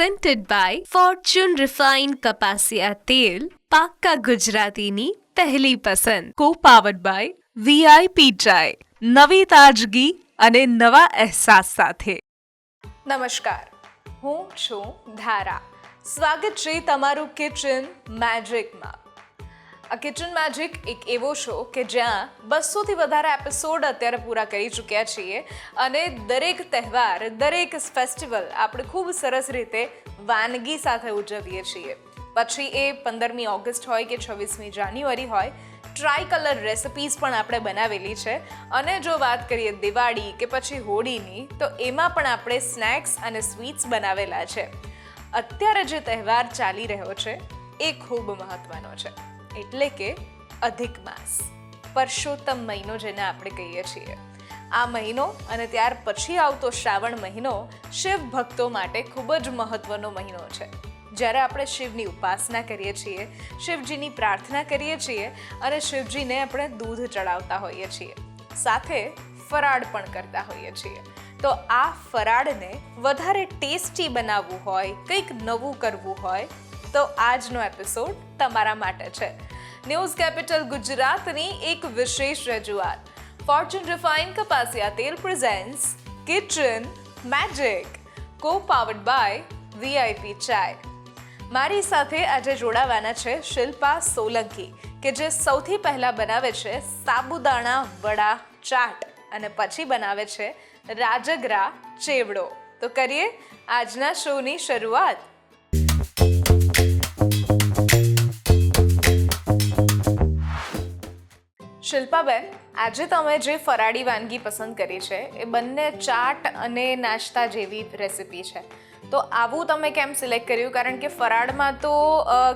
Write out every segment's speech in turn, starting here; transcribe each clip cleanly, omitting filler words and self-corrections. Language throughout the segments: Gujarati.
presented by Fortune Refined કપાસિયા તેલ, પાક્કા ગુજરાતીની પહેલી પસંદ. Co-powered by VIP ચાય, નવી તાજગી અને નવા અહેસાસ સાથે. નમસ્કાર, હું છું ધારા. સ્વાગત છે તમારું કિચન મેજિકમાં. આ કિચન મેજિક એક એવો શો કે જ્યાં 200થી વધારે એપિસોડ અત્યારે પૂરા કરી ચૂક્યા છીએ અને દરેક તહેવાર, દરેક ફેસ્ટિવલ આપણે ખૂબ સરસ રીતે વાનગી સાથે ઉજવીએ છીએ. પછી એ 15મી ઓગસ્ટ હોય કે 26મી જાન્યુઆરી હોય, ટ્રાય કલર રેસિપીઝ પણ આપણે બનાવેલી છે. અને જો વાત કરીએ દિવાળી કે પછી હોળીની, તો એમાં પણ આપણે સ્નેક્સ અને સ્વીટ્સ બનાવેલા છે. અત્યારે જે તહેવાર ચાલી રહ્યો છે એ ખૂબ મહત્વનો છે, એટલે કે અધિક માસ, પરસોત્તમ મહિનો જેને આપણે કહીએ છીએ. આ મહિનો અને ત્યાર પછી આવતો શ્રાવણ મહિનો શિવ ભક્તો માટે ખૂબ જ મહત્વનો મહિનો છે. જ્યારે આપણે શિવની ઉપાસના કરીએ છીએ, શિવજીની પ્રાર્થના કરીએ છીએ અને શિવજીને આપણે દૂધ ચડાવતા હોઈએ છીએ, સાથે ફરાળ પણ કરતા હોઈએ છીએ. તો આ ફરાળને વધારે ટેસ્ટી બનાવવું હોય, કંઈક નવું કરવું હોય, તો આજનો એપિસોડ તમારા માટે છે. ન્યૂઝ કેપિટલ ગુજરાતની એક વિશેષ રજૂઆત. ફોર્ચ્યુન રિફાઇન્ડ કપાસિયા તેલ presents Kitchen magic, co-powered by VIP ચાય. મારી સાથે આજે જોડાવાના છે શિલ્પા સોલંકી, કે જે સૌથી પહેલાં બનાવે છે સાબુદાણા વડા ચાટ અને પછી બનાવે છે રાજગરા ચેવડો. તો કરીએ આજના શોની શરૂઆત. શિલ્પાબેન, આજે તમે જે ફરાળી વાનગી પસંદ કરી છે એ બંને ચાટ અને નાસ્તા જેવી રેસિપી છે. તો આવું તમે કેમ સિલેક્ટ કર્યું? કારણ કે ફરાળમાં તો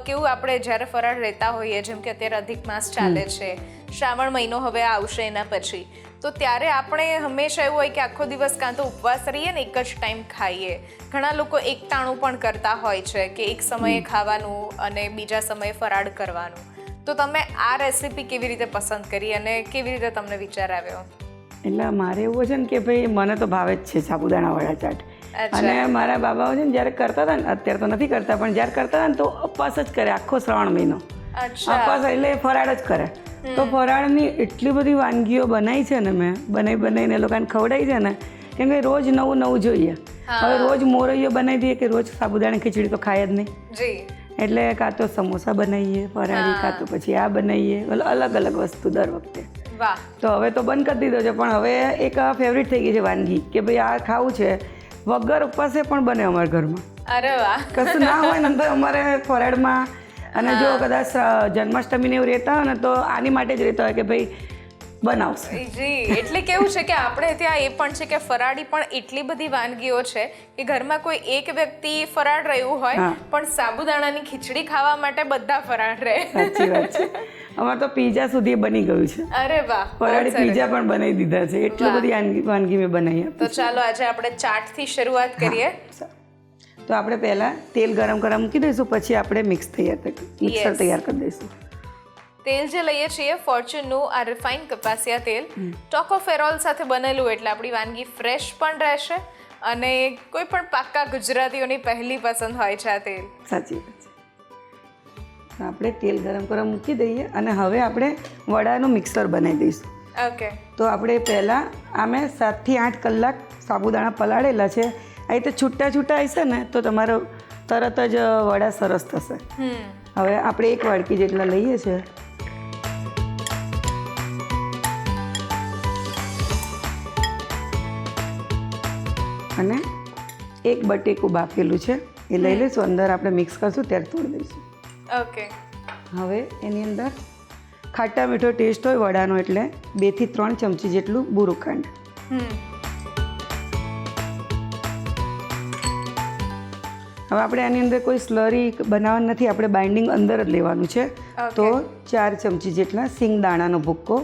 કેવું, આપણે જ્યારે ફરાળ રહેતા હોઈએ, જેમ કે અત્યારે અધિક માસ ચાલે છે, શ્રાવણ મહિનો હવે આવશે એના પછી, તો ત્યારે આપણે હંમેશા એવું હોય કે આખો દિવસ કાં તો ઉપવાસ રહીએ ને એક જ ટાઈમ ખાઈએ. ઘણા લોકો એકટાણું પણ કરતા હોય છે કે એક સમયે ખાવાનું અને બીજા સમયે ફરાળ કરવાનું. તો તમે આ રેસીપી કેવી રીતે પસંદ કરી અને કેવી રીતે તમને વિચાર આવ્યો? એટલે મારે એવું છે ને કે ભાઈ મને તો ભાવે જ છે સાબુદાણા વડા ચાટ. અને મારા બાબાઓ છે ને જ્યારે કરતા હતા ને, અત્યારે તો નથી કરતા, પણ જ્યારે કરતા હતા ને તો ઉપવાસ જ કરે આખો શ્રાવણ મહિનો. ઉપવાસ એટલે ફરાળ જ કરે. તો ફરાળની એટલી બધી વાનગીઓ બનાવી છે ને મેં, બનાવીને એ લોકોને ખવડાવી છે ને, કેમ કે રોજ નવું નવું જોઈએ. હવે રોજ મોરૈયો બનાવી દઈએ કે રોજ સાબુદાણા ખીચડી તો ખાય જ નહીં. એટલે કાં તો સમોસા બનાવીએ ફરાળી, કાં તો પછી આ બનાવીએ, અલગ અલગ વસ્તુ દર વખતે. તો હવે તો બંધ કરી દીધો છે, પણ હવે એક ફેવરિટ થઈ ગઈ છે વાનગી કે ભાઈ આ ખાવું છે. વગર ઉપવાસે પણ બને અમારા ઘરમાં. અરે વાહ! કશું ના હોય ને તો અમારે ફરાળમાં, અને જો કદાચ જન્માષ્ટમીને એવું રહેતા હોય ને તો આની માટે જ રહેતા હોય કે ભાઈ બનાવશે. જી, એટલે કેવું છે કે આપણે ત્યાં એ પણ છે કે ફરાળી પણ એટલી બધી વાનગીઓ છે કે ઘરમાં કોઈ એક વ્યક્તિ ફરાળ રહ્યું હોય પણ સાબુદાણાની ખીચડી ખાવા માટે બધા ફરાળ રહે. સાચી વાત છે. અમારે તો પીઝા સુધી બની ગયું છે. અરે વાહ! ફરાળી પીઝા પણ બનાવી દીધા છે. એટલી બધી વાનગી મેં બનાવી. તો ચાલો આજે આપણે ચાટથી શરૂઆત કરીએ. તો આપણે પહેલાં તેલ ગરમ કરવા મૂકી દઈશું, પછી આપણે મિક્સર તૈયાર કરી દઈશું. તેલ જે લઈએ છીએ ફોર્ચ્યુનનું આ રિફાઇન્ડ કપાસિયા તેલ ટોકોફેરોલ સાથે બનેલું, એટલે આપણી વાનગી ફ્રેશ પણ રહેશે અને કોઈ પણ પાક્કા ગુજરાતીઓની પહેલી પસંદ હોય છે આ તેલ. સાચી વાત છે. આપણે તેલ ગરમ કરવા મૂકી દઈએ અને હવે આપણે વડાનું મિક્સર બનાવી દઈશું. ઓકે. તો આપણે પહેલાં આમે 7થી 8 કલાક સાબુદાણા પલાળેલા છે. આ રીતે છૂટા છૂટા હશે ને તો તમારો તરત જ વડા સરસ થશે. હવે આપણે એક વાડકી જેટલા લઈએ છીએ અને એક બટેકું બાફેલું છે એ લઈ લઈશું. અંદર આપણે મિક્સ કરશું ત્યારે તોડી દઈશું. ઓકે. હવે એની અંદર ખાટા મીઠો ટેસ્ટ હોય વડાનો, એટલે 2થી 3 ચમચી જેટલું બુરું ખાંડ. હવે આપણે આની અંદર કોઈ સ્લરી બનાવવાનું નથી, આપણે બાઇન્ડિંગ અંદર જ લેવાનું છે. તો 4 ચમચી જેટલા સિંગદાણાનો ભૂક્કો,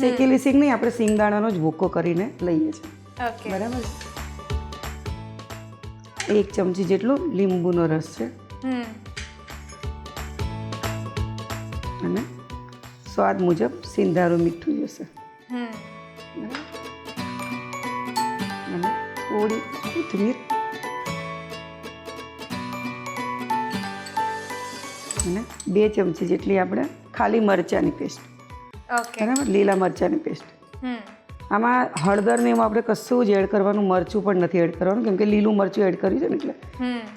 શેકેલી સિંગ નહીં, આપણે સિંગદાણાનો જ ભૂક્કો કરીને લઈએ છીએ. બરાબર. 1 ચમચી જેટલું લીંબુનો રસ છે અને સ્વાદ મુજબ સિંધારું મીઠું જશે અને થોડી કોથમીર અને 2 ચમચી જેટલી આપણે ખાલી મરચાંની પેસ્ટ, ઓકે. બરાબર, લીલા મરચાંની પેસ્ટ. આમાં હળદર ને એમાં આપણે કશું જ એડ કરવાનું, મરચું પણ નથી એડ કરવાનું, કેમ કે લીલું મરચું એડ કર્યું છે ને એટલે.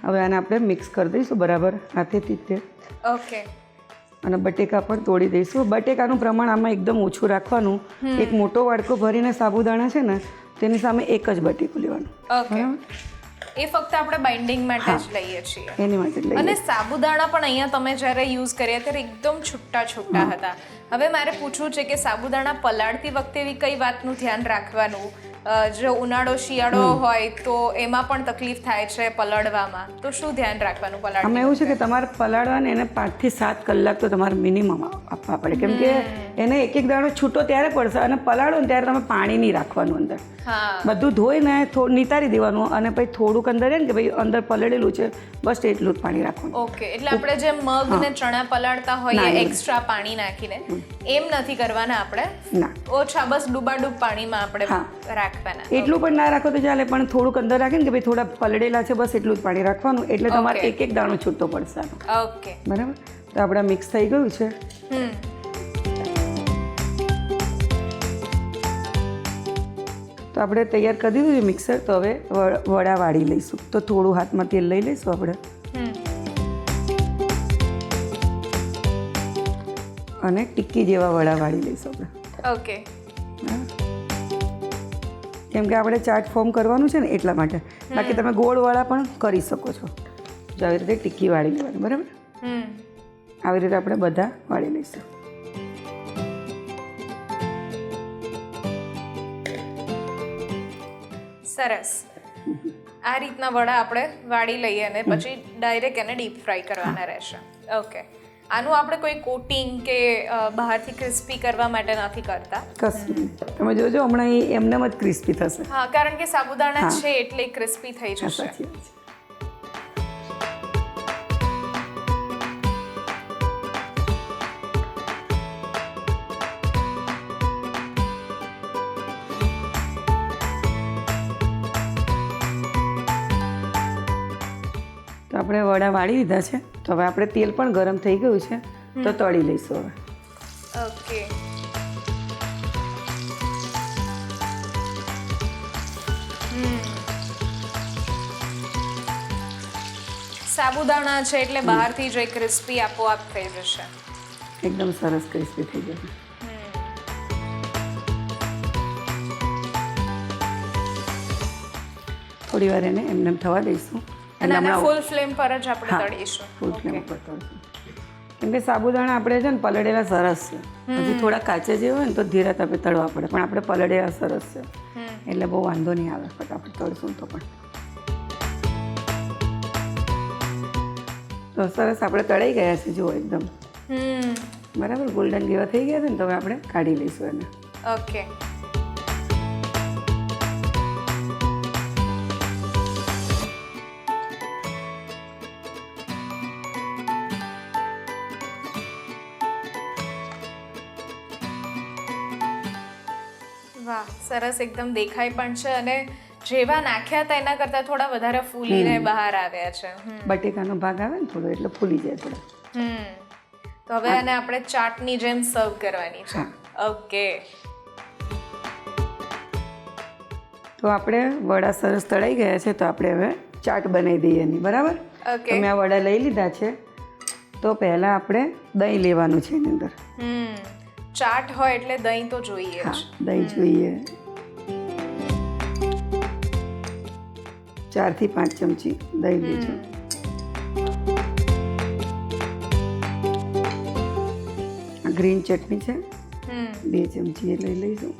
હવે આને આપણે મિક્સ કરી દઈશું બરાબર હાથેથી તે. ઓકે. અને બટેકા પણ તોડી દઈશું. બટેકાનું પ્રમાણ આમાં એકદમ ઓછું રાખવાનું. એક મોટો વાડકો ભરીને સાબુદાણા છે ને તેની સામે એક જ બટેકું લેવાનું. ઓકે. એ ફક્ત આપણે બાઇન્ડિંગ માટે જ લઈએ છીએ. એની માટે લઈએ. અને સાબુદાણા પણ અહીંયા તમે જ્યારે યુઝ કર્યા ત્યારે એકદમ છૂટા છૂટા હતા. હવે મારે પૂછવું છે કે સાબુદાણા પલાળતી વખતે એવી કઈ વાતનું ધ્યાન રાખવાનું? જો ઉનાળો શિયાળો હોય તો એમાં પણ તકલીફ થાય છે પલાળવામાં, તો શું ધ્યાન રાખવાનું પલાળવા? આમાં એવું છે કે તમારે પલાળવાને એને 5 થી 7 કલાક તો તમારે મિનિમમ આપવા પડે, કેમ કે એને એક એક દાણો છૂટો ત્યારે પડશે અને પલાળો ને ત્યારે તમે પાણી નહીં રાખવાનું અંદર. બધું ધોઈને નિતારી દેવાનું અને પછી થોડુંક અંદર ને કે ભાઈ અંદર પલળેલું છે બસ એટલું જ પાણી રાખવાનું. ઓકે. એટલે આપણે જે મગ ને ચણા પલાળતા હોઈએ એક્સ્ટ્રા પાણી નાખીને એમ નથી કરવાના આપણે. ના, ઓછા બસ ડૂબાડૂબ પાણીમાં આપણે રાખવાના. એટલું પણ ના રાખો તો ચાલે, પણ થોડુંક અંદર રાખે ને કે ભાઈ થોડા પલળેલા છે બસ એટલું જ પાણી રાખવાનું, એટલે તમારે એક એક દાણો છૂટો પડશે. ઓકે, બરાબર. તો આપણે મિક્સ થઈ ગયું છે. તો આપણે તૈયાર કરી દીધું છે મિક્સર. તો હવે વડા વાળી લઈશું. તો થોડું હાથમાં તેલ લઈ લઈશું આપણે અને ટિક્કી જેવા વડા વાળી લઈશું આપણે. ઓકે. કેમ કે આપણે ચાટ ફોર્મ કરવાનું છે ને એટલા માટે. બાકી તમે ગોળ વડા પણ કરી શકો છો. જો આવી રીતે ટિક્કી વાળી લેવાની, બરાબર. આવી રીતે આપણે બધા વાળી લઈશું. સરસ. આ રીતના વડા આપણે વાળી લઈએ અને પછી ડાયરેક્ટ એને ડીપ ફ્રાય કરવાના રહેશે. ઓકે. આનું આપણે કોઈ કોટિંગ કે બહારથી ક્રિસ્પી કરવા માટે નથી કરતા. કશું નહીં. તમે જોજો હમણાં એમનેમ જ ક્રિસ્પી થશે. હા, કારણ કે સાબુદાણા છે એટલે ક્રિસ્પી થઈ જશે. સાચી વાત છે. તો આપણે વડા વાળી લીધા છે. તો હવે આપણે તેલ પણ ગરમ થઈ ગયું છે તો તળી લઈશું હવે. ઓકે. સાબુદાણા છે એટલે બહારથી જ ક્રિસ્પી આપોઆપ થઈ જશે. એકદમ સરસ ક્રિસ્પી થઈ જશે. થોડી વાર એને એમને થવા દઈશું. અને આને ફૂલ ફ્લેમ પર જ આપણે તળીશું. ફૂલ ફ્લેમ પર તળીશું. કેમ કે સાબુદાણા આપણે છે ને પલળેલા સરસ છે. હજી થોડા કાચા જેવા હોય ને તો ધીરે તાપે તળવા પડે, પણ આપણે પલળેલા સરસ છે એટલે બહુ વાંધો નહીં આવે. ફટાફટ તળશું તો પણ. તો સરસ આપણે તળાઈ ગયા છે જુઓ એકદમ. બરાબર, ગોલ્ડન જેવા થઈ ગયા છે ને તો હવે આપણે કાઢી લઈશું એને. ઓકે. વાહ, સરસ એકદમ દેખાય પણ છે અને જેવા નાખ્યા હતા એના કરતાં થોડા વધારે ફૂલીને બહાર આવ્યા છે. બટેકાનો ભાગ આવે ને થોડો એટલે ફૂલી જાય થોડો. તો હવે આને આપણે ચાટની જેમ સર્વ કરવાની છે. ઓકે. તો આપણે વડા સરસ તળાઈ ગયા છે તો આપણે હવે ચાટ બનાવી દઈએ એની. બરાબર. ઓકે. મેં આ વડા લઈ લીધા છે. તો પહેલાં આપણે દહીં લેવાનું છે એની અંદર. ચાટ હોય એટલે દહીં તો જોઈએ જ. દહીં જોઈએ. 4 થી 5 ચમચી દહીં લેજો. આ ગ્રીન ચટણી છે 2 ચમચી એ લઈ લઈશું.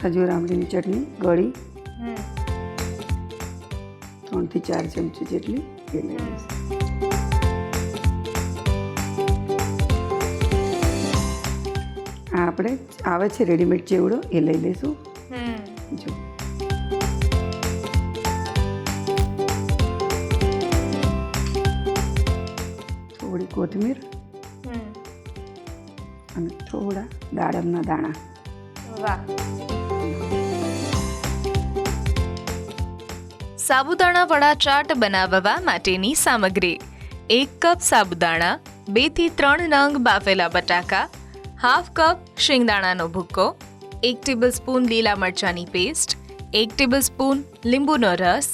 ખજૂર આંબલીની ચટણી ગળી 3 થી 4 ચમચી જેટલી એ લઈ લઈશું. આ આપણે આવે છે રેડીમેડ ચેવડો એ લઈ લઈશું. જો થોડી કોથમીર અને થોડા દાડમના દાણા. વાહ, સાબુદાણા વડા ચાટ બનાવવા માટેની સામગ્રી: 1 કપ સાબુદાણા, 2 થી 3 નંગ બાફેલા બટાકા, હાફ કપ શિંગદાણાનો ભૂક્કો, 1 ટેબલસ્પૂન લીલા મરચાંની પેસ્ટ, 1 ટેબલસ્પૂન લીંબુનો રસ,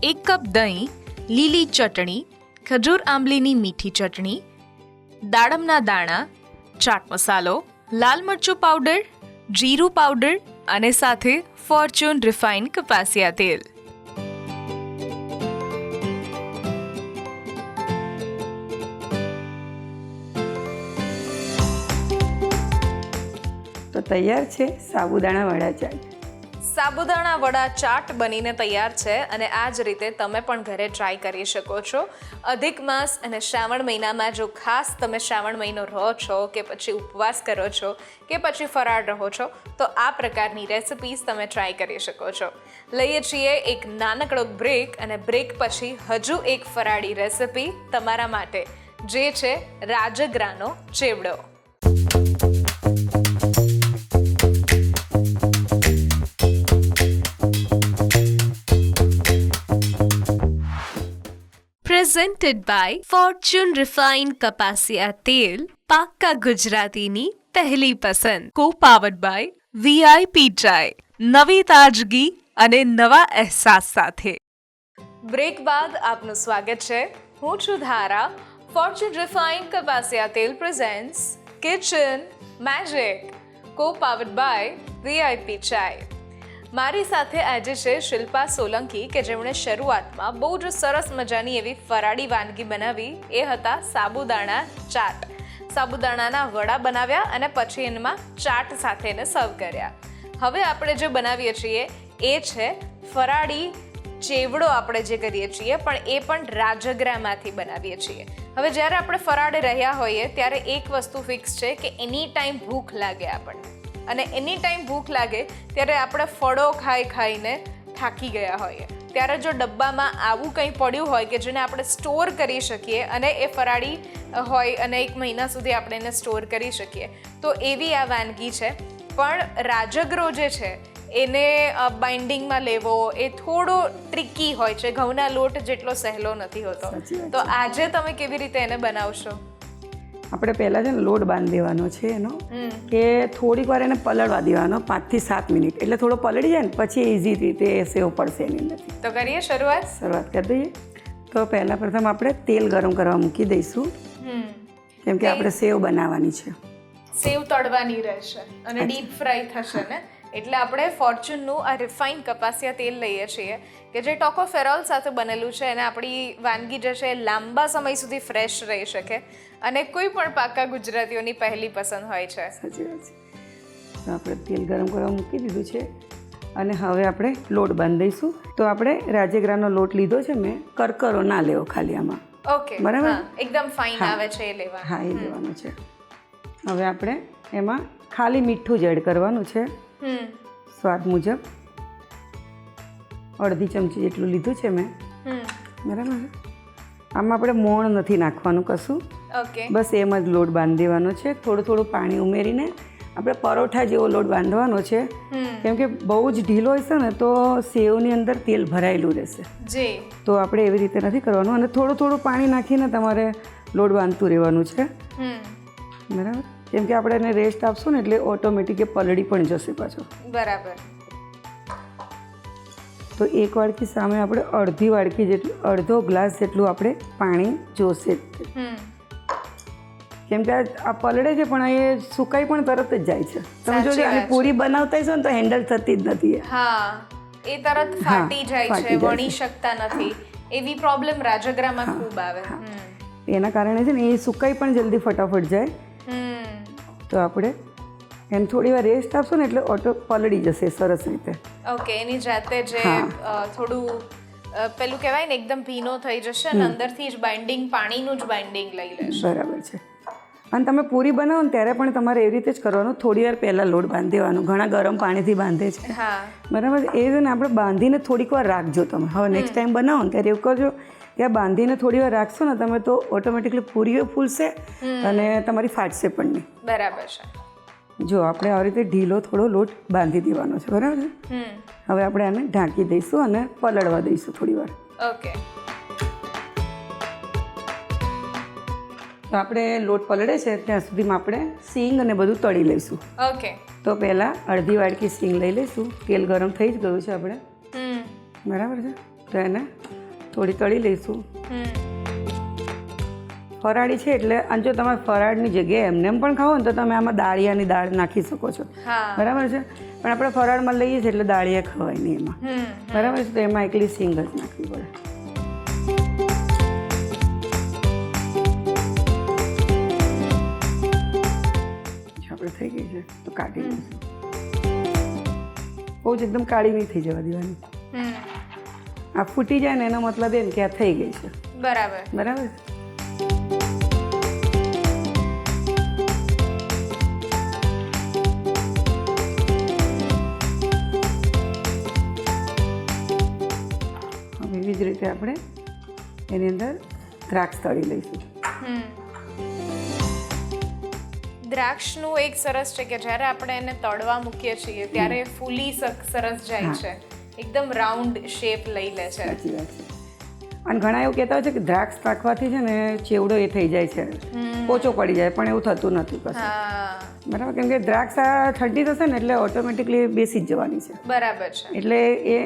1 કપ દહીં, લીલી ચટણી, ખજૂર આંબલીની મીઠી ચટણી, દાડમના દાણા, ચાટ મસાલો, લાલ મરચું પાવડર, જીરું પાવડર અને સાથે ફોર્ચ્યુન રિફાઇન્ડ કપાસિયા તેલ. તો તૈયાર છે સાબુદાણા વડા ચાટ. સાબુદાણા વડા ચાટ બનીને તૈયાર છે અને આ જ રીતે તમે પણ ઘરે ટ્રાય કરી શકો છો. અધિક માસ અને શ્રાવણ મહિનામાં જો ખાસ તમે શ્રાવણ મહિનો રહો છો કે પછી ઉપવાસ કરો છો કે પછી ફરાળ રહો છો તો આ પ્રકારની રેસિપીઝ તમે ટ્રાય કરી શકો છો. લઈએ છીએ એક નાનકડો બ્રેક અને બ્રેક પછી હજુ એક ફરાળી રેસિપી તમારા માટે, જે છે રાજગરાનો ચેવડો. પ્રેઝન્ટેડ બાય ફોર્ચ્યુન રિફાઇન્ડ કપાસિયા તેલ, પાક્કા ગુજરાતીની પહેલી પસંદ. કો પાવર્ડ બાય વીઆઈપી ચાય, નવી તાજગી અને નવા અહેસાસ સાથે. બ્રેક બાદ આપનું સ્વાગત છે. હું છું ધારા. ફોર્ચ્યુન રિફાઇન્ડ કપાસિયા તેલ presents Kitchen Magic, co powered by VIP ચાય. મારી સાથે આજે છે શિલ્પા સોલંકી, કે જેમણે શરૂઆતમાં બહુ જ સરસ મજાની એવી ફરાળી વાનગી બનાવી, એ હતા સાબુદાણા ચાટ. સાબુદાણાના વડા બનાવ્યા અને પછી એમાં ચાટ સાથે એને સર્વ કર્યા. હવે આપણે જે બનાવીએ છીએ એ છે ફરાળી ચેવડો. આપણે જે કરીએ છીએ પણ એ પણ રાજગરામાંથી બનાવીએ છીએ. હવે જ્યારે આપણે ફરાળે રહ્યા હોઈએ ત્યારે એક વસ્તુ ફિક્સ છે કે એની ટાઈમ ભૂખ લાગે આપણને, અને એની ટાઈમ ભૂખ લાગે ત્યારે આપણે ફળો ખાઈને થાકી ગયા હોઈએ, ત્યારે જો ડબ્બામાં આવું કંઈ પડ્યું હોય કે જેને આપણે સ્ટોર કરી શકીએ અને એ ફરાળી હોય અને 1 મહિના સુધી આપણે એને સ્ટોર કરી શકીએ, તો એવી આ વાનગી છે. પણ રાજગરો જે છે એને બાઇન્ડિંગમાં લેવો એ થોડો ટ્રિકી હોય છે, ઘઉંના લોટ જેટલો સહેલો નથી હોતો. તો આજે તમે કેવી રીતે એને બનાવશો? આપણે પહેલાં છે ને લોટ બાંધી દેવાનો છે એનો, કે થોડીક વાર એને પલળવા દેવાનો 5 થી 7 મિનિટ, એટલે થોડો પલળી જાય ને પછી ઇઝી રીતે સેવ પડશે એની અંદરથી. તો કરીએ શરૂઆત કરી દઈએ. તો પહેલાં પ્રથમ આપણે તેલ ગરમ કરવા મૂકી દઈશું, કેમ કે આપણે સેવ બનાવવાની છે. સેવ તળવાની રહેશે અને ડીપ ફ્રાય થશે ને, એટલે આપણે ફોર્ચ્યુનનું આ રિફાઇન્ડ કપાસિયા તેલ લઈએ છીએ કે જે ટોકોફેરોલ સાથે બનેલું છે, અને આપણી વાનગી જે છે લાંબા સમય સુધી ફ્રેશ રહી શકે અને કોઈ પણ પાકા ગુજરાતીઓની પહેલી પસંદ હોય છે. સાચી વાત છે. તો આપણે તેલ ગરમ કરવા મૂકી દીધું છે અને હવે આપણે લોટ બાંધીશું. તો આપણે રાજગરાનો લોટ લીધો છે મેં, કરકરો ના લેવો ખાલી આમાં. ઓકે, બરાબર, એકદમ ફાઇન આવે છે એ લેવા. હા, એ લેવાનું છે. હવે આપણે એમાં ખાલી મીઠું જ એડ કરવાનું છે સ્વાદ મુજબ. અડધી ચમચી જેટલું લીધું છે મેં, બરાબર. આમાં આપણે મોણ નથી નાખવાનું કશું, બસ એમ જ લોટ બાંધી દેવાનો છે. થોડું થોડું પાણી ઉમેરીને આપણે પરોઠા જેવો લોટ બાંધવાનો છે, કેમ કે બહુ જ ઢીલો હશે ને તો સેવની અંદર તેલ ભરાયેલું રહેશે. તો આપણે એવી રીતે નથી કરવાનું, અને થોડું થોડું પાણી નાખીને તમારે લોટ બાંધતું રહેવાનું છે, બરાબર. કેમ કે આપણે એને રેસ્ટ આપશું ને એટલે ઓટોમેટિક એ પલળી પણ જશે પાછો. બરાબર. તો 1 વાડકી સામે આપણે અડધી વાડકી જેટલું, અડધો ગ્લાસ જેટલું આપણે પાણી જોશે, કેમ કે આ પલળે છે પણ એ સુકાઈ પણ તરત જ જાય છે. તમે જોજો આની પૂરી બનાવતા હશો ને તો હેન્ડલ થતી જ નથી. હા, એ તરત ફાટી જાય છે, વણી શકતા નથી. એવી પ્રોબ્લેમ રાજગરામાં ખૂબ આવે. એના કારણે છે ને એ સુકાઈ પણ જલ્દી ફટાફટ જાય. તો આપણે એને થોડી વાર રેસ્ટ આપશું ને એટલે ઓટો પલળી જશે સરસ રીતે. ઓકે, એની જાતે જે થોડું પેલું કહેવાય ને એકદમ ભીનો થઈ જશે અને અંદરથી જ બાઇન્ડિંગ, પાણીનું જ બાઇન્ડિંગ લઈ લેશે. બરાબર છે. અને તમે પૂરી બનાવો ને ત્યારે પણ તમારે એવી રીતે જ કરવાનું, થોડી વાર પહેલાં લોટ બાંધી દેવાનો. ઘણા ગરમ પાણીથી બાંધે છે, બરાબર. એ છે ને આપણે બાંધીને થોડીક વાર રાખજો તમે. હવે નેક્સ્ટ ટાઈમ બનાવો ને ત્યારે એવું કરજો કે આ બાંધીને થોડી વાર રાખશો ને તમે તો ઓટોમેટિકલી પૂરીઓ ફૂલશે અને તમારી ફાટશે પણ નહીં. બરાબર છે. જો આપણે આવી રીતે ઢીલો થોડો લોટ બાંધી દેવાનો છે, બરાબર છે. હવે આપણે આને ઢાંકી દઈશું અને પલળવા દઈશું થોડી વાર. ઓકે. તો આપણે લોટ પલળે છે ત્યાં સુધીમાં આપણે સીંગ અને બધું તળી લઈશું. ઓકે. તો પહેલાં અડધી વાડકી સીંગ લઈ લઈશું. તેલ ગરમ થઈ જ ગયું છે આપણે, બરાબર છે. તો એને થોડી તળી લઈશું. ફરાળી છે એટલે અને જો તમે ફરાળની જગ્યાએ એમને એમ પણ ખાઓ ને તો તમે આમાં દાળિયાની દાળ નાખી શકો છો, બરાબર છે. પણ આપણે ફરાળમાં લઈએ છીએ એટલે દાળિયા ખવાય નહીં એમાં, બરાબર છે. તો એમાં એકલી સિંગ જ નાખવી પડે. આપણે થઈ ગઈ છે તો કાઢી લઈશું. બહુ જ એકદમ કાળી નહીં થઈ જવા દેવાની. આ ફૂટી જાય ને એનો મતલબ એમ કે આ થઈ ગઈ છે. બરાબર. બરાબર. એવી જ રીતે આપણે એની અંદર દ્રાક્ષ તળી લઈશું. દ્રાક્ષનું એક સરસ છે કે જ્યારે આપણે એને તળવા મૂકીએ છીએ ત્યારે ફૂલી સરસ જાય છે, એકદમ રાઉન્ડ શેપ લઈ લે છે. સાચી વાત છે. અને ઘણા એવું કહેતા હોય છે કે દ્રાક્ષ નાખવાથી છે ને ચેવડો એ થઈ જાય છે, પોચો પડી જાય, પણ એવું થતું નથી કશું, બરાબર. કેમ કે દ્રાક્ષ આ ઠંડી થશે ને એટલે ઓટોમેટિકલી બેસી જ જવાની છે. બરાબર છે. એટલે એ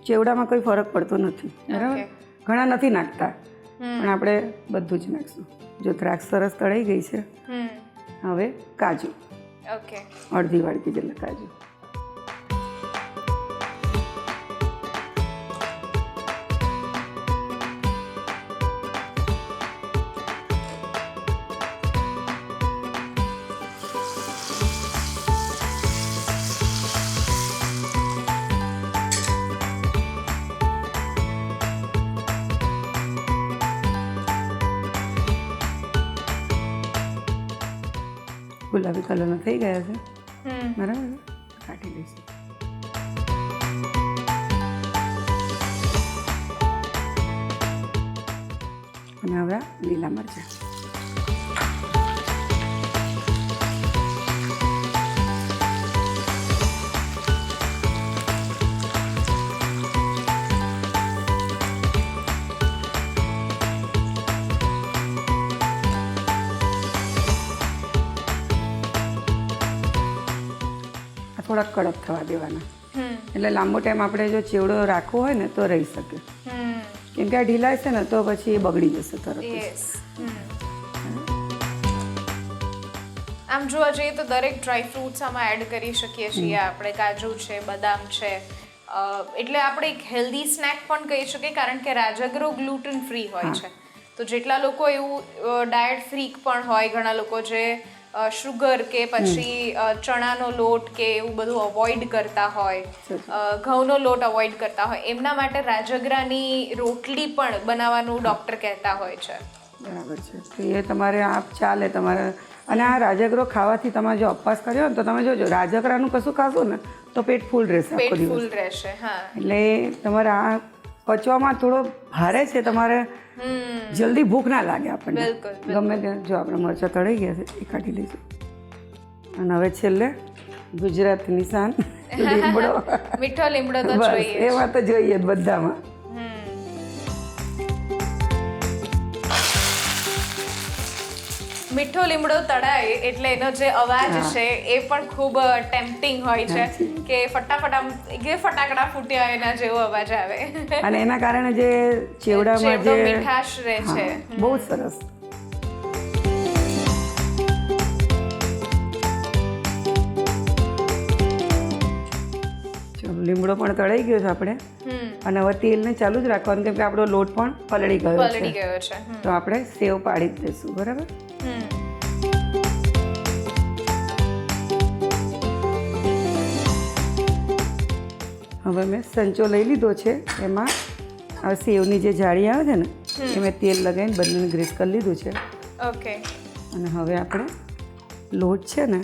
ચેવડામાં કોઈ ફરક પડતો નથી, બરાબર. ઘણા નથી નાખતા, પણ આપણે બધું જ નાખશું. જો દ્રાક્ષ સરસ તળાઈ ગઈ છે, હવે કાજુ. ઓકે. અડધી વાડકી જેટલા કાજુ. ગુલાબી કલરના થઈ ગયા છે, બરાબર. કાઢી લઈશું. અને હવે આ લીલા મરચાં. થોડાક કડક થવા દેવાના, એટલે લાંબો ટાઈમ આપણે જો ચેવડો રાખવો હોય ને તો રહી શકે. કેમ કે આ ઢીલા છે ને તો પછી એ બગડી જશે તરત જ. આમ જોવા જઈએ તો દરેક ડ્રાય ફ્રૂટ્સ આમાં એડ કરી શકીએ છીએ આપણે. કાજુ છે, બદામ છે, એટલે આપણે એક હેલ્ધી સ્નેક પણ કહી શકીએ, કારણ કે રાજગરો ગ્લુટન ફ્રી હોય છે. તો જેટલા લોકો એવું ડાયટ ફ્રીક પણ હોય, ઘણા લોકો જે શુગર કે પછી ચણાનો લોટ કે એવું બધું અવોઇડ કરતા હોય, ઘઉંનો લોટ અવોઇડ કરતા હોય, એમના માટે રાજગરાની રોટલી પણ બનાવવાનું ડૉક્ટર કહેતા હોય છે. બરાબર છે. તો એ તમારે આપ ચાલે તમારે. અને આ રાજગરો ખાવાથી તમે જો ઉપવાસ કર્યો ને તો તમે જોજો રાજગરાનું કશું ખાશો ને તો પેટ ફૂલ રહેશે, આખો દિવસ ફૂલ રહેશે. હા. એટલે તમારે આ પચવામાં થોડો ભારે છે, તમારે જલ્દી ભૂખ ના લાગે આપણને. ગમે ત્યાં જો આપણે મરચાં તળાઈ ગયા છે એ કાઢી લઈશું. અને હવે છેલ્લે ગુજરાતની શાન લીમડો. મીઠો લીમડો તો જોઈએ, એમાં તો જોઈએ જ બધામાં. મીઠો લીમડો તળાય એટલે એનો જે અવાજ છે એ પણ ખૂબ ટેમ્પટિંગ હોય છે કે ફટાકડા ફૂટ્યા એના જેવો અવાજ આવે. અને એના કારણે જે ચેવડામાં જે મીઠાશ રહે છે, બહુ સરસ. લીમડો પણ તળાઈ ગયો છે આપણે. અને હવે તેલને ચાલુ જ રાખવાનું કેમ કે આપણો લોટ પણ પલળી ગયો છે. તો આપણે સેવ પાડી જ દઈશું, બરાબર. હવે મેં સંચો લઈ લીધો છે, એમાં આ સેવની જે જાળી આવે છે ને એ મેં તેલ લગાવીને બંનેને ગ્રીસ કરી લીધું છે. ઓકે. અને હવે આપણે લોટ છે ને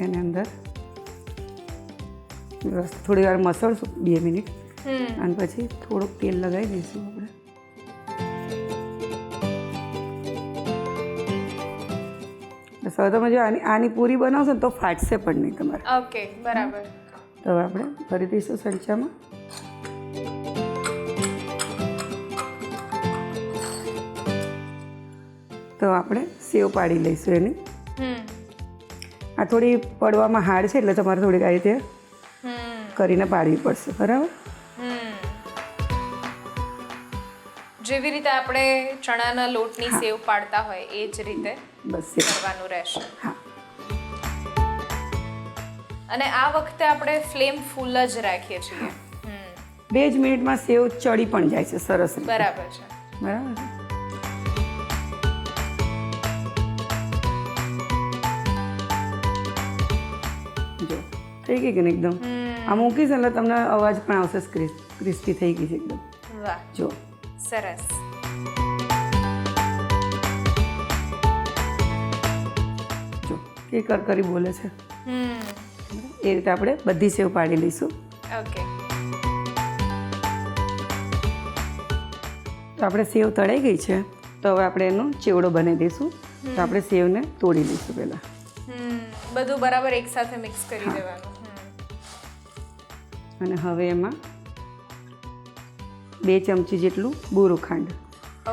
એની અંદર થોડી વાર મસળશું 2 મિનિટ, અને પછી થોડુંક તેલ લગાવી દઈશું આપણે. બસ બસ હવે તમે જો આની પૂરી બનાવશો ને તો ફાટશે પણ નહીં તમારે. ઓકે, બરાબર. તો હવે આપણે ભરી દઈશું સંચામાં. તો આપણે સેવ પાડી લઈશું એની. આ થોડી પડવામાં હાર્ડ છે એટલે તમારે થોડીક આ રીતે કરીને પાડવી પડશે. બરાબર? જેવી રીતે આપણે ચણાના લોટની સેવ પાડતા હોય એ જ રીતે બસ કરવાનું રહેશે. હા. અને આ વખતે આપણે ફ્લેમ ફૂલ જ રાખીએ છીએ. 2 જ મિનિટમાં સેવ ચડી પણ જાય છે સરસ રીતે. બરાબર છે. બરાબર. જો થઈ ગઈ કે નહીં એકદમ? આ મૂકીશ એટલે તમને અવાજ પણ આવશે ક્રિસ્પી થઈ ગઈ છે એકદમ. વાહ, જો સરસ. જો કે કરકરી બોલે છે. એ રીતે આપણે બધી સેવ પાડી લઈશું. ઓકે. તો આપણે સેવ તળાઈ ગઈ છે તો હવે આપણે એનો ચેવડો બનાવી દઈશું. તો આપણે સેવને તોડી લઈશું પહેલાં. બધું બરાબર એકસાથે મિક્સ કરી દેવાનું. અને હવે એમાં 2 ચમચી જેટલું બુરું ખાંડ.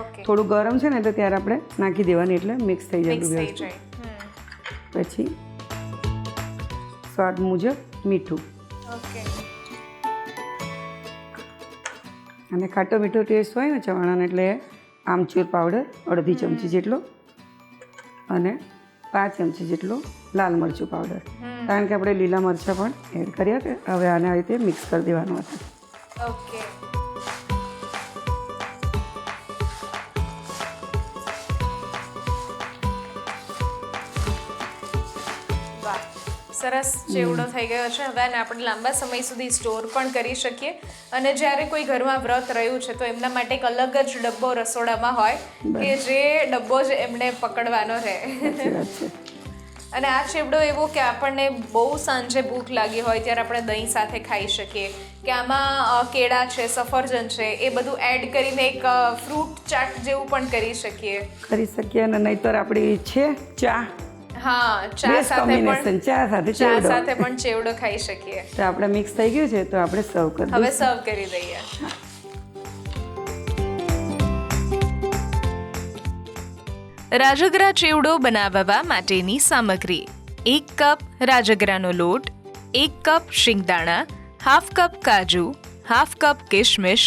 ઓકે. થોડું ગરમ છે ને તો ત્યારે આપણે નાખી દેવાની એટલે મિક્સ થઈ મિક્સ જાય. થઈ જાય. પછી સ્વાદ મુજબ મીઠું. ઓકે. અને ખાટો મીઠો ટેસ્ટ હોય ને ચવાણાનો એટલે આમચૂર પાવડર 1/2 ચમચી જેટલો અને 5 ચમચી જેટલો લાલ મરચું પાવડર. કારણ કે આપણે લીલા મરચાં પણ એડ કર્યા કે હવે આને આ રીતે મિક્સ કરી દેવાનું હતું. ઓકે. વાહ, સરસ ચેવડો થઈ ગયો છે. હવે આને આપણે લાંબા સમય સુધી સ્ટોર પણ કરી શકીએ. અને જ્યારે કોઈ ઘરમાં વ્રત રહ્યું છે તો એમના માટે એક અલગ જ ડબ્બો રસોડામાં હોય કે જે ડબ્બો જ એમને પકડવાનો રહે. અને આ ચેવડો એવો કે આપણને બહુ સાંજે ભૂખ લાગી હોય ત્યારે આપણે દહીં સાથે ખાઈ શકીએ, કે આમાં કેળા છે, સફરજન છે, એ બધું એડ કરીને એક ફ્રૂટ ચાટ જેવું પણ કરી શકીએ. અને નહીંતર આપણી છે ચા. હા, ચા સાથે પણ ચેવડો ખાઈ શકીએ. તો આપણે મિક્સ થઈ ગયું છે તો આપણે સર્વ કરી દઈએ. હવે સર્વ કરી દઈએ. રાજગરા ચેવડો બનાવવા માટેની સામગ્રી: 1 કપ રાજગરાનો લોટ, 1 કપ શિંગદાણા, હાફ કપ કાજુ, હાફ કપ કિશમિશ,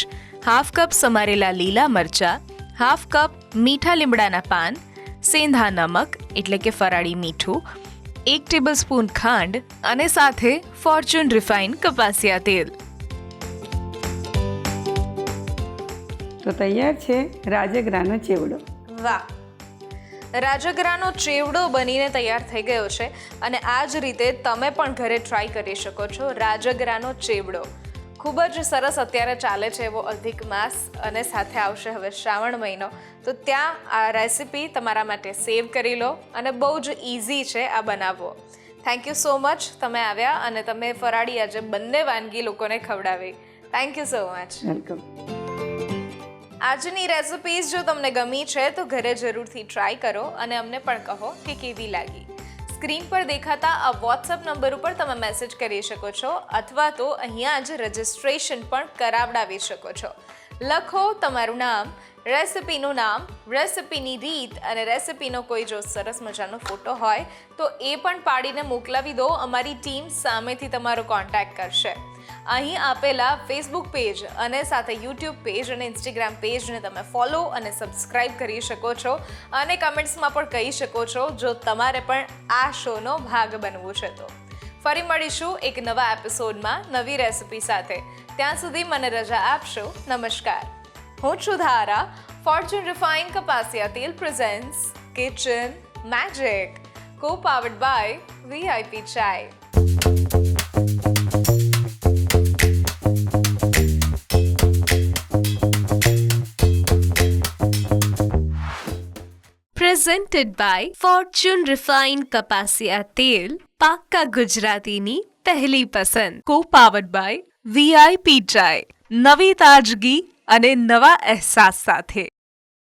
હાફ કપ સમારેલા લીલા મરચાં, હાફ કપ મીઠા લીમડાના પાન, સેંધા નમક એટલે કે ફરાળી મીઠું, 1 ટેબલસ્પૂન ખાંડ અને સાથે ફોર્ચ્યુન રિફાઇન કપાસિયા તેલ. તો તૈયાર છે રાજગરાનો ચેવડો. વાહ, રાજગરાનો ચેવડો બનીને તૈયાર થઈ ગયો છે. અને આ જ રીતે તમે પણ ઘરે ટ્રાય કરી શકો છો રાજગરાનો ચેવડો. ખૂબ જ સરસ અત્યારે ચાલે છે એવો અધિક માસ અને સાથે આવશે હવે શ્રાવણ મહિનો. તો ત્યાં આ રેસિપી તમારા માટે સેવ કરી લો અને બહુ જ ઇઝી છે આ બનાવવો. થેન્ક યુ સો મચ તમે આવ્યા અને તમે ફરાળી આજે બંને વાનગી લોકોને ખવડાવી. Thank you so much. Welcome. આજની રેસિપીઝ જો તમને ગમી છે તો ઘરે જરૂરથી ટ્રાય કરો અને અમને પણ કહો કે કેવી લાગી. સ્ક્રીન પર દેખાતા આ વોટ્સઅપ નંબર ઉપર તમે મેસેજ કરી શકો છો અથવા તો અહીંયા જ રજિસ્ટ્રેશન પણ કરાવડાવી શકો છો. લખો તમારું નામ, રેસિપીનું નામ, રેસિપીની રીત અને રેસિપીનો કોઈ જો સરસ મજાનો ફોટો હોય તો એ પણ પાડીને મોકલાવી દો. અમારી ટીમ સામેથી તમારો કોન્ટેક્ટ કરશે. અહીં આપેલા ફેસબુક પેજ અને સાથે યુટ્યુબ પેજ અને ઇન્સ્ટાગ્રામ પેજને તમે ફોલો અને સબસ્ક્રાઇબ કરી શકો છો અને કમેન્ટ્સમાં પણ કહી શકો છો જો તમારે પણ આ શોનો ભાગ બનવું છે તો. ફરી મળીશું એક નવા એપિસોડમાં નવી રેસિપી સાથે. ત્યાં સુધી મને રજા આપશો. નમસ્કાર. હું છું ધારા. ફોર્ચ્યુન રિફાઇન કપાસિયા તેલ presents Kitchen magic, co-powered by VIP Chai. Presented by Fortune Refined Kapasia Tel, પાક્કા ગુજરાતીની પહેલી પસંદ. Co-powered by VIP Chai, નવી તાજગી અને નવા અહેસાસ સાથે.